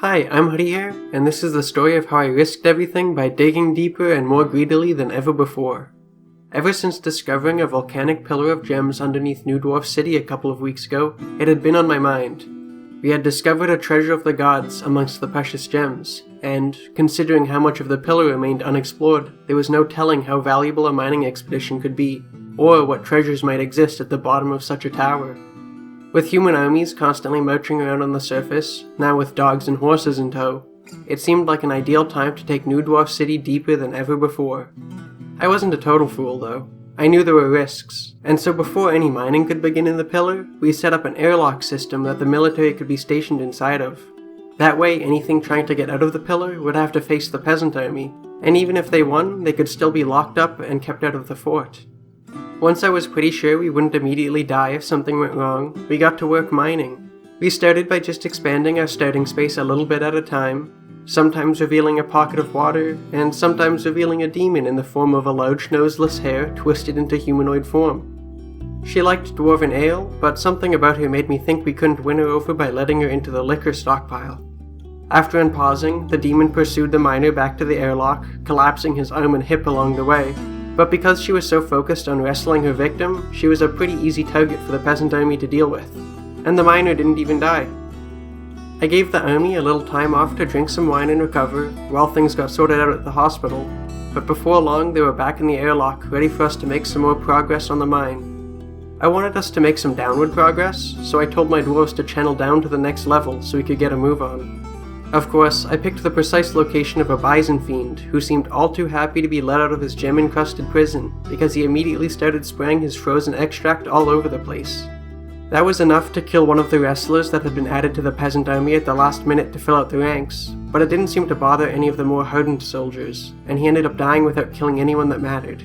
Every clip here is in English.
Hi, I'm Hoodie here, and this is the story of how I risked everything by digging deeper and more greedily than ever before. Ever since discovering a volcanic pillar of gems underneath New Dwarf City a couple of weeks ago, it had been on my mind. We had discovered a treasure of the gods amongst the precious gems, and, considering how much of the pillar remained unexplored, there was no telling how valuable a mining expedition could be, or what treasures might exist at the bottom of such a tower. With human armies constantly marching around on the surface, now with dogs and horses in tow, it seemed like an ideal time to take New Dwarf City deeper than ever before. I wasn't a total fool though. I knew there were risks, and so before any mining could begin in the pillar, we set up an airlock system that the military could be stationed inside of. That way, anything trying to get out of the pillar would have to face the peasant army, and even if they won, they could still be locked up and kept out of the fort. Once I was pretty sure we wouldn't immediately die if something went wrong, we got to work mining. We started by just expanding our starting space a little bit at a time, sometimes revealing a pocket of water, and sometimes revealing a demon in the form of a large noseless hare twisted into humanoid form. She liked dwarven ale, but something about her made me think we couldn't win her over by letting her into the liquor stockpile. After unpausing, the demon pursued the miner back to the airlock, collapsing his arm and hip along the way. But because she was so focused on wrestling her victim, she was a pretty easy target for the peasant army to deal with, and the miner didn't even die. I gave the army a little time off to drink some wine and recover, while things got sorted out at the hospital, but before long they were back in the airlock, ready for us to make some more progress on the mine. I wanted us to make some downward progress, so I told my dwarves to channel down to the next level so we could get a move on. Of course, I picked the precise location of a bison fiend, who seemed all too happy to be let out of his gem-encrusted prison, because he immediately started spraying his frozen extract all over the place. That was enough to kill one of the wrestlers that had been added to the peasant army at the last minute to fill out the ranks, but it didn't seem to bother any of the more hardened soldiers, and he ended up dying without killing anyone that mattered.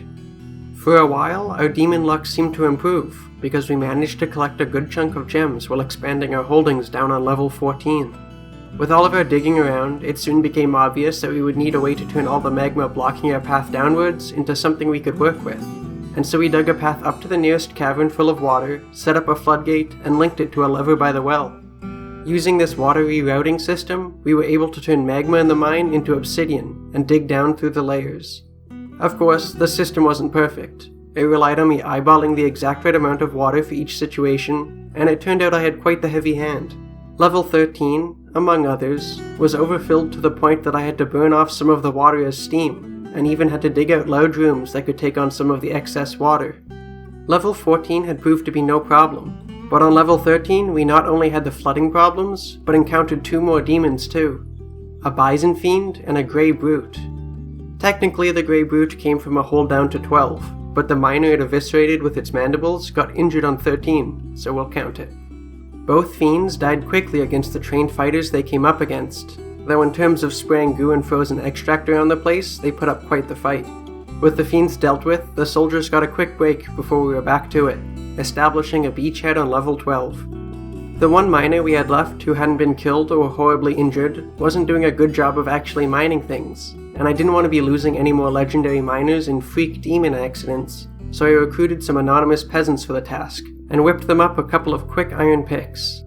For a while, our demon luck seemed to improve, because we managed to collect a good chunk of gems while expanding our holdings down on level 14. With all of our digging around, it soon became obvious that we would need a way to turn all the magma blocking our path downwards into something we could work with, and so we dug a path up to the nearest cavern full of water, set up a floodgate, and linked it to a lever by the well. Using this water rerouting system, we were able to turn magma in the mine into obsidian, and dig down through the layers. Of course, the system wasn't perfect. It relied on me eyeballing the exact right amount of water for each situation, and it turned out I had quite the heavy hand. Level 13, among others, was overfilled to the point that I had to burn off some of the water as steam, and even had to dig out large rooms that could take on some of the excess water. Level 14 had proved to be no problem, but on level 13 we not only had the flooding problems, but encountered two more demons too. A bison fiend and a grey brute. Technically the grey brute came from a hold down to 12, but the miner it eviscerated with its mandibles got injured on 13, so we'll count it. Both fiends died quickly against the trained fighters they came up against, though in terms of spraying goo and frozen extract around the place, they put up quite the fight. With the fiends dealt with, the soldiers got a quick break before we were back to it, establishing a beachhead on level 12. The one miner we had left who hadn't been killed or horribly injured wasn't doing a good job of actually mining things, and I didn't want to be losing any more legendary miners in freak demon accidents, so I recruited some anonymous peasants for the task, and whipped them up a couple of quick iron picks.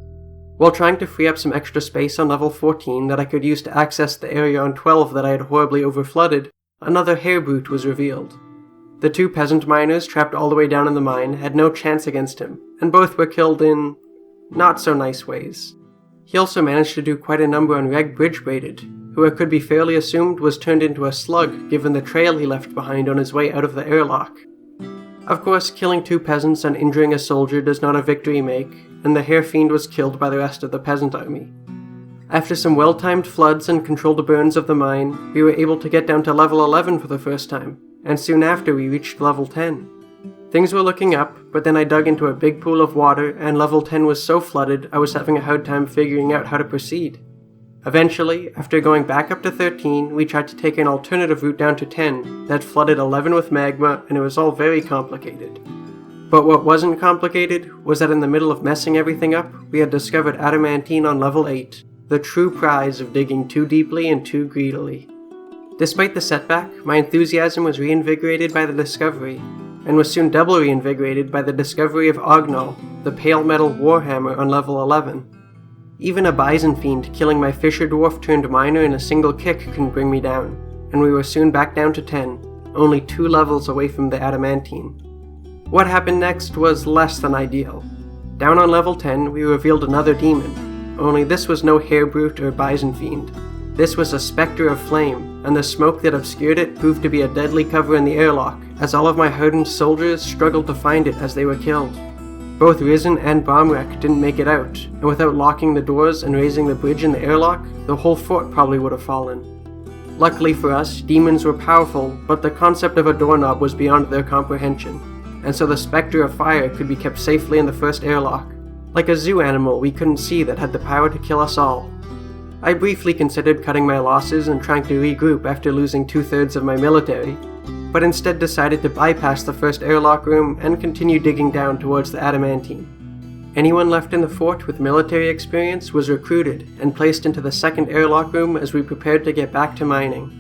While trying to free up some extra space on level 14 that I could use to access the area on 12 that I had horribly overflooded, another hare brute was revealed. The two peasant miners trapped all the way down in the mine had no chance against him, and both were killed in not so nice ways. He also managed to do quite a number on Reg Bridgebraided, who it could be fairly assumed was turned into a slug given the trail he left behind on his way out of the airlock. Of course, killing two peasants and injuring a soldier does not a victory make, and the hare fiend was killed by the rest of the peasant army. After some well-timed floods and controlled burns of the mine, we were able to get down to level 11 for the first time, and soon after we reached level 10. Things were looking up, but then I dug into a big pool of water, and level 10 was so flooded I was having a hard time figuring out how to proceed. Eventually, after going back up to 13, we tried to take an alternative route down to 10 that flooded 11 with magma, and it was all very complicated. But what wasn't complicated was that in the middle of messing everything up, we had discovered adamantine on level 8, the true prize of digging too deeply and too greedily. Despite the setback, my enthusiasm was reinvigorated by the discovery, and was soon doubly reinvigorated by the discovery of Ognal, the pale metal warhammer on level 11. Even a bison fiend killing my fisher dwarf turned miner in a single kick couldn't bring me down, and we were soon back down to 10, only 2 levels away from the adamantine. What happened next was less than ideal. Down on level 10, we revealed another demon, only this was no hairbrute or bison fiend. This was a specter of flame, and the smoke that obscured it proved to be a deadly cover in the airlock, as all of my hardened soldiers struggled to find it as they were killed. Both Risen and Bombwreck didn't make it out, and without locking the doors and raising the bridge in the airlock, the whole fort probably would have fallen. Luckily for us, demons were powerful, but the concept of a doorknob was beyond their comprehension, and so the specter of fire could be kept safely in the first airlock, like a zoo animal we couldn't see that had the power to kill us all. I briefly considered cutting my losses and trying to regroup after losing 2/3 of my military, but instead decided to bypass the first airlock room and continue digging down towards the adamantine. Anyone left in the fort with military experience was recruited and placed into the second airlock room as we prepared to get back to mining.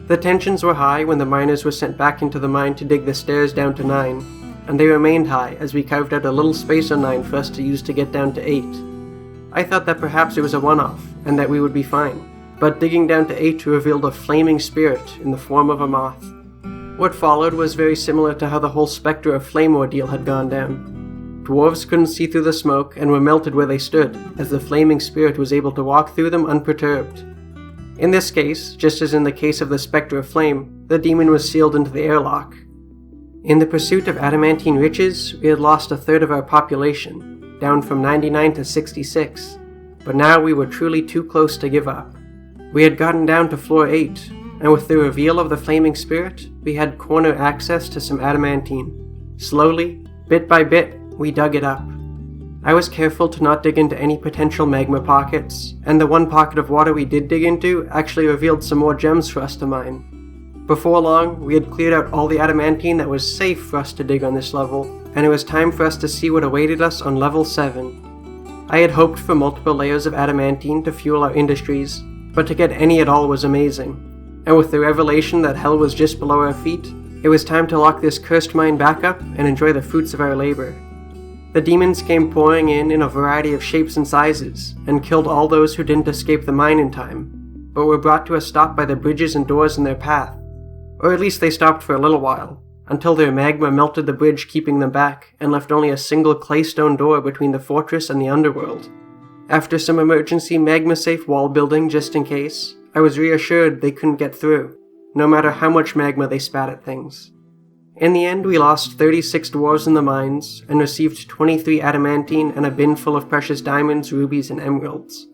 The tensions were high when the miners were sent back into the mine to dig the stairs down to 9, and they remained high as we carved out a little space on 9 for us to use to get down to 8. I thought that perhaps it was a one-off, and that we would be fine, but digging down to 8 revealed a flaming spirit in the form of a moth. What followed was very similar to how the whole specter of flame ordeal had gone down. Dwarves couldn't see through the smoke and were melted where they stood, as the flaming spirit was able to walk through them unperturbed. In this case, just as in the case of the specter of flame, the demon was sealed into the airlock. In the pursuit of adamantine riches, we had lost 1/3 of our population, down from 99 to 66, but now we were truly too close to give up. We had gotten down to floor 8, and with the reveal of the flaming spirit, we had corner access to some adamantine. Slowly, bit by bit, we dug it up. I was careful to not dig into any potential magma pockets, and the one pocket of water we did dig into actually revealed some more gems for us to mine. Before long, we had cleared out all the adamantine that was safe for us to dig on this level, and it was time for us to see what awaited us on level 7. I had hoped for multiple layers of adamantine to fuel our industries, but to get any at all was amazing. And with the revelation that hell was just below our feet, it was time to lock this cursed mine back up and enjoy the fruits of our labor. The demons came pouring in a variety of shapes and sizes, and killed all those who didn't escape the mine in time, but were brought to a stop by the bridges and doors in their path. Or at least they stopped for a little while, until their magma melted the bridge keeping them back, and left only a single claystone door between the fortress and the underworld. After some emergency magma-safe wall building just in case, I was reassured they couldn't get through, no matter how much magma they spat at things. In the end, we lost 36 dwarves in the mines, and received 23 adamantine and a bin full of precious diamonds, rubies, and emeralds.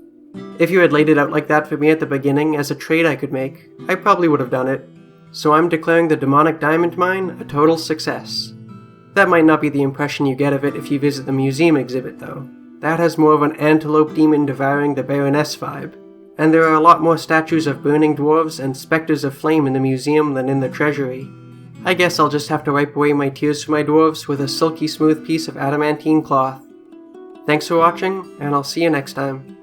If you had laid it out like that for me at the beginning as a trade I could make, I probably would have done it. So I'm declaring the demonic diamond mine a total success. That might not be the impression you get of it if you visit the museum exhibit though. That has more of an antelope demon devouring the Baroness vibe. And there are a lot more statues of burning dwarves and specters of flame in the museum than in the treasury. I guess I'll just have to wipe away my tears for my dwarves with a silky smooth piece of adamantine cloth. Thanks for watching, and I'll see you next time.